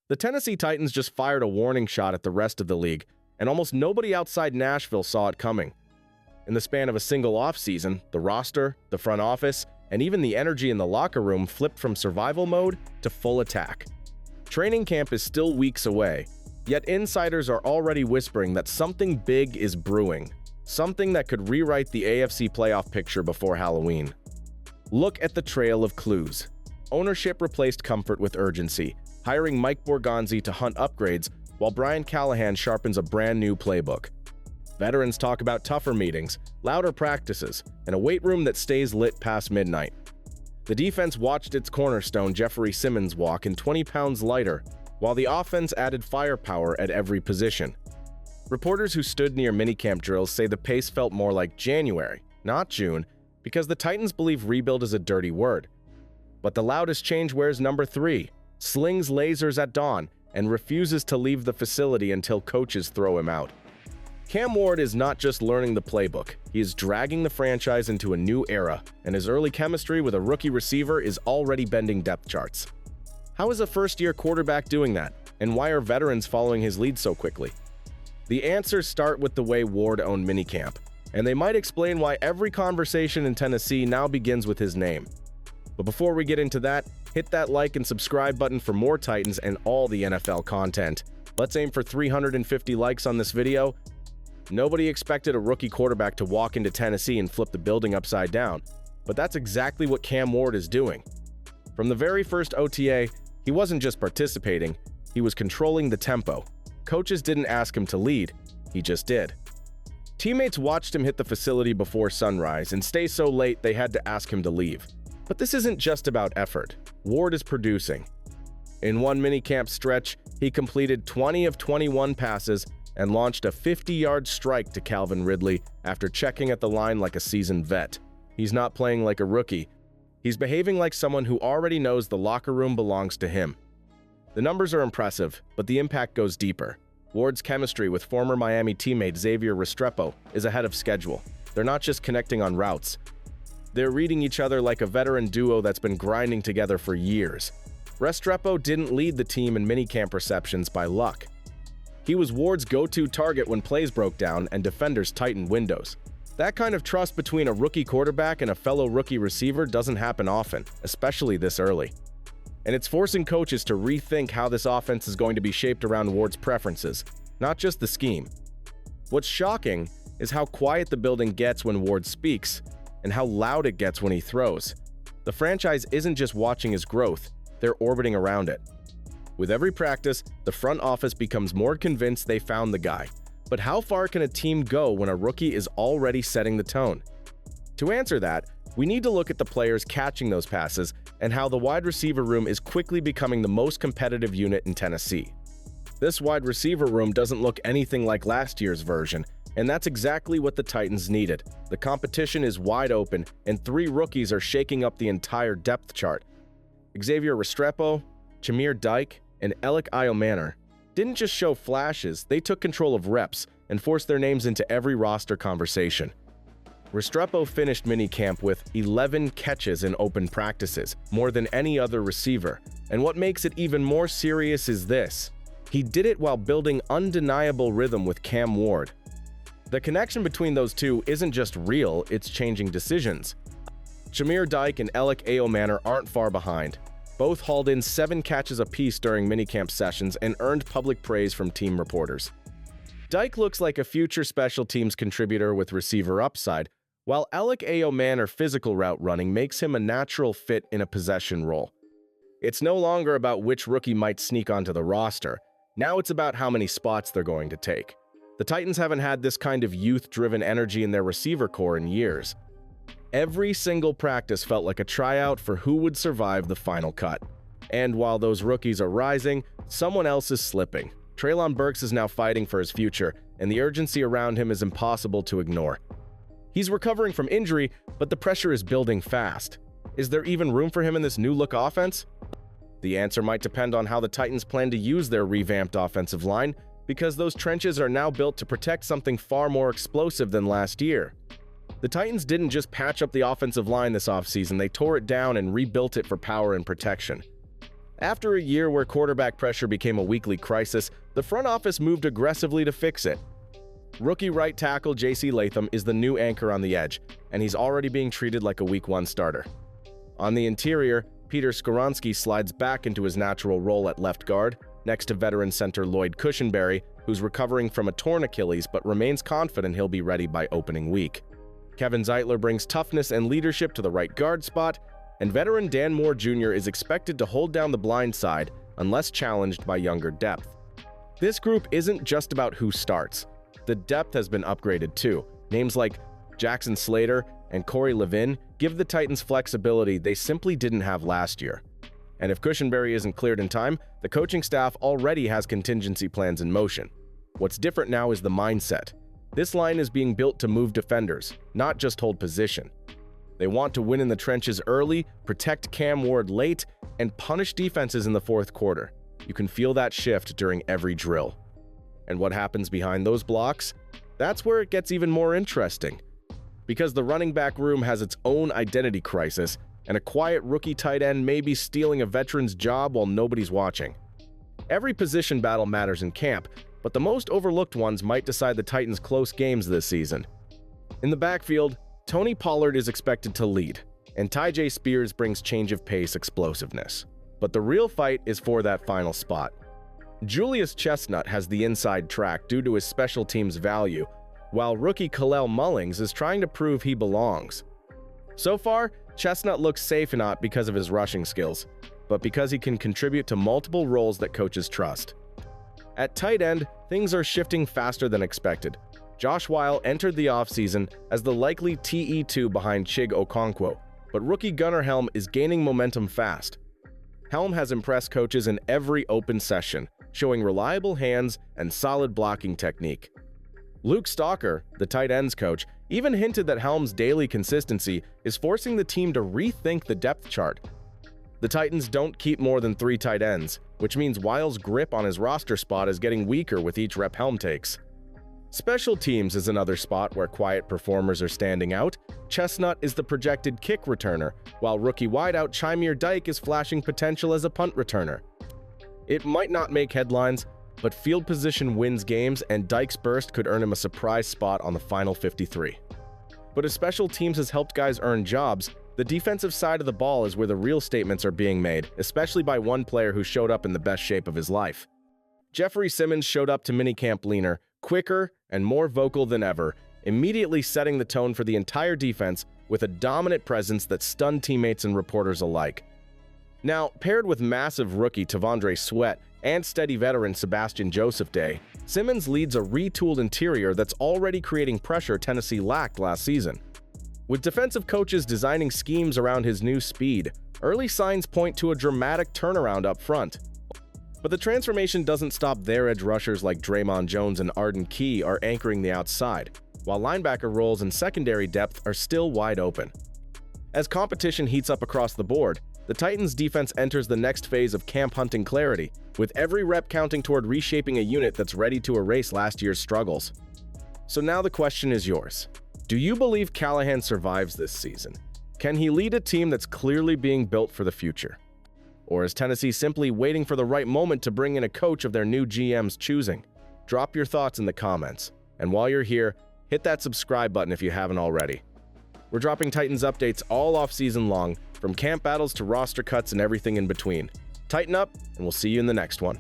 The Tennessee Titans just fired a warning shot at the rest of the league, and almost nobody outside Nashville saw it coming. In the span of a single offseason, the roster, the front office, and even the energy in the locker room flipped from survival mode to full attack. Training camp is still weeks away, yet insiders are already whispering that something big is brewing, something that could rewrite the AFC playoff picture before Halloween. Look at the trail of clues. Ownership replaced comfort with urgency, hiring Mike Borgonzi to hunt upgrades while Brian Callahan sharpens a brand new playbook. Veterans talk about tougher meetings, louder practices, and a weight room that stays lit past midnight. The defense watched its cornerstone Jeffrey Simmons walk in 20 pounds lighter, while the offense added firepower at every position. Reporters who stood near minicamp drills say the pace felt more like January, not June, because the Titans believe rebuild is a dirty word. But the loudest change wears number 3, slings lasers at dawn, and refuses to leave the facility until coaches throw him out. Cam Ward is not just learning the playbook, he is dragging the franchise into a new era, and his early chemistry with a rookie receiver is already bending depth charts. How is a first-year quarterback doing that, and why are veterans following his lead so quickly? The answers start with the way Ward owned minicamp, and they might explain why every conversation in Tennessee now begins with his name. But before we get into that, hit that like and subscribe button for more Titans and all the NFL content. Let's aim for 350 likes on this video. Nobody expected a rookie quarterback to walk into Tennessee and flip the building upside down, but that's exactly what Cam Ward is doing. From the very first OTA, he wasn't just participating, he was controlling the tempo. Coaches didn't ask him to lead, he just did. Teammates watched him hit the facility before sunrise and stay so late they had to ask him to leave. But this isn't just about effort. Ward is producing. In one minicamp stretch, he completed 20 of 21 passes and launched a 50-yard strike to Calvin Ridley after checking at the line like a seasoned vet. He's not playing like a rookie. He's behaving like someone who already knows the locker room belongs to him. The numbers are impressive, but the impact goes deeper. Ward's chemistry with former Miami teammate Xavier Restrepo is ahead of schedule. They're not just connecting on routes. They're reading each other like a veteran duo that's been grinding together for years. Restrepo didn't lead the team in minicamp receptions by luck. He was Ward's go-to target when plays broke down and defenders tightened windows. That kind of trust between a rookie quarterback and a fellow rookie receiver doesn't happen often, especially this early. And it's forcing coaches to rethink how this offense is going to be shaped around Ward's preferences, not just the scheme. What's shocking is how quiet the building gets when Ward speaks, and how loud it gets when he throws. The franchise isn't just watching his growth, they're orbiting around it. With every practice, the front office becomes more convinced they found the guy. But how far can a team go when a rookie is already setting the tone? To answer that, we need to look at the players catching those passes and how the wide receiver room is quickly becoming the most competitive unit in Tennessee. This wide receiver room doesn't look anything like last year's version, and that's exactly what the Titans needed. The competition is wide open, and 3 rookies are shaking up the entire depth chart. Xavier Restrepo, Jameer Dyke, and Alec Iomanner didn't just show flashes, they took control of reps and forced their names into every roster conversation. Restrepo finished minicamp with 11 catches in open practices, more than any other receiver. And what makes it even more serious is this. He did it while building undeniable rhythm with Cam Ward. The connection between those two isn't just real, it's changing decisions. Jameer Dyke and Alec Iomanner aren't far behind. Both hauled in 7 catches apiece during minicamp sessions and earned public praise from team reporters. Dyke looks like a future special teams contributor with receiver upside, while Alec Iomanner physical route running makes him a natural fit in a possession role. It's no longer about which rookie might sneak onto the roster. Now it's about how many spots they're going to take. The Titans haven't had this kind of youth-driven energy in their receiver core in years. Every single practice felt like a tryout for who would survive the final cut. And while those rookies are rising, someone else is slipping. Treylon Burks is now fighting for his future, and the urgency around him is impossible to ignore. He's recovering from injury, but the pressure is building fast. Is there even room for him in this new-look offense? The answer might depend on how the Titans plan to use their revamped offensive line, because those trenches are now built to protect something far more explosive than last year. The Titans didn't just patch up the offensive line this offseason, they tore it down and rebuilt it for power and protection. After a year where quarterback pressure became a weekly crisis, the front office moved aggressively to fix it. Rookie right tackle J.C. Latham is the new anchor on the edge, and he's already being treated like a Week 1 starter. On the interior, Peter Skoronski slides back into his natural role at left guard, next to veteran center Lloyd Cushenberry, who's recovering from a torn Achilles but remains confident he'll be ready by opening week. Kevin Zeitler brings toughness and leadership to the right guard spot, and veteran Dan Moore Jr. is expected to hold down the blind side unless challenged by younger depth. This group isn't just about who starts. The depth has been upgraded too. Names like Jackson Slater and Corey Levin give the Titans flexibility they simply didn't have last year. And if Cushenberry isn't cleared in time, the coaching staff already has contingency plans in motion. What's different now is the mindset. This line is being built to move defenders, not just hold position. They want to win in the trenches early, protect Cam Ward late, and punish defenses in the fourth quarter. You can feel that shift during every drill. And what happens behind those blocks? That's where it gets even more interesting. Because the running back room has its own identity crisis, and a quiet rookie tight end may be stealing a veteran's job while nobody's watching. Every position battle matters in camp, but the most overlooked ones might decide the Titans' close games this season. In the backfield, Tony Pollard is expected to lead, and Tyjae Spears brings change of pace explosiveness. But the real fight is for that final spot. Julius Chestnut has the inside track due to his special teams value, while rookie Kalel Mullings is trying to prove he belongs. So far, Chestnut looks safe not because of his rushing skills, but because he can contribute to multiple roles that coaches trust. At tight end, things are shifting faster than expected. Josh Weil entered the offseason as the likely TE2 behind Chig Okonkwo, but rookie Gunnar Helm is gaining momentum fast. Helm has impressed coaches in every open session, showing reliable hands and solid blocking technique. Luke Stalker, the tight ends coach, even hinted that Helm's daily consistency is forcing the team to rethink the depth chart. The Titans don't keep more than 3 tight ends, which means Weil's grip on his roster spot is getting weaker with each rep Helm takes. Special teams is another spot where quiet performers are standing out. Chestnut is the projected kick returner, while rookie wideout Chimere Dike is flashing potential as a punt returner. It might not make headlines, but field position wins games, and Dike's burst could earn him a surprise spot on the final 53. But as special teams has helped guys earn jobs, the defensive side of the ball is where the real statements are being made, especially by one player who showed up in the best shape of his life. Jeffrey Simmons showed up to minicamp leaner, quicker, and more vocal than ever, immediately setting the tone for the entire defense with a dominant presence that stunned teammates and reporters alike. Now, paired with massive rookie Tavondre Sweat and steady veteran Sebastian Joseph Day, Simmons leads a retooled interior that's already creating pressure Tennessee lacked last season. With defensive coaches designing schemes around his new speed, early signs point to a dramatic turnaround up front. But the transformation doesn't stop there. Edge rushers like Draymond Jones and Arden Key are anchoring the outside, while linebacker roles and secondary depth are still wide open. As competition heats up across the board, the Titans' defense enters the next phase of camp hunting clarity, with every rep counting toward reshaping a unit that's ready to erase last year's struggles. So now the question is yours. Do you believe Callahan survives this season? Can he lead a team that's clearly being built for the future? Or is Tennessee simply waiting for the right moment to bring in a coach of their new GM's choosing? Drop your thoughts in the comments. And while you're here, hit that subscribe button if you haven't already. We're dropping Titans updates all off-season long, from camp battles to roster cuts and everything in between. Tighten up, and we'll see you in the next one.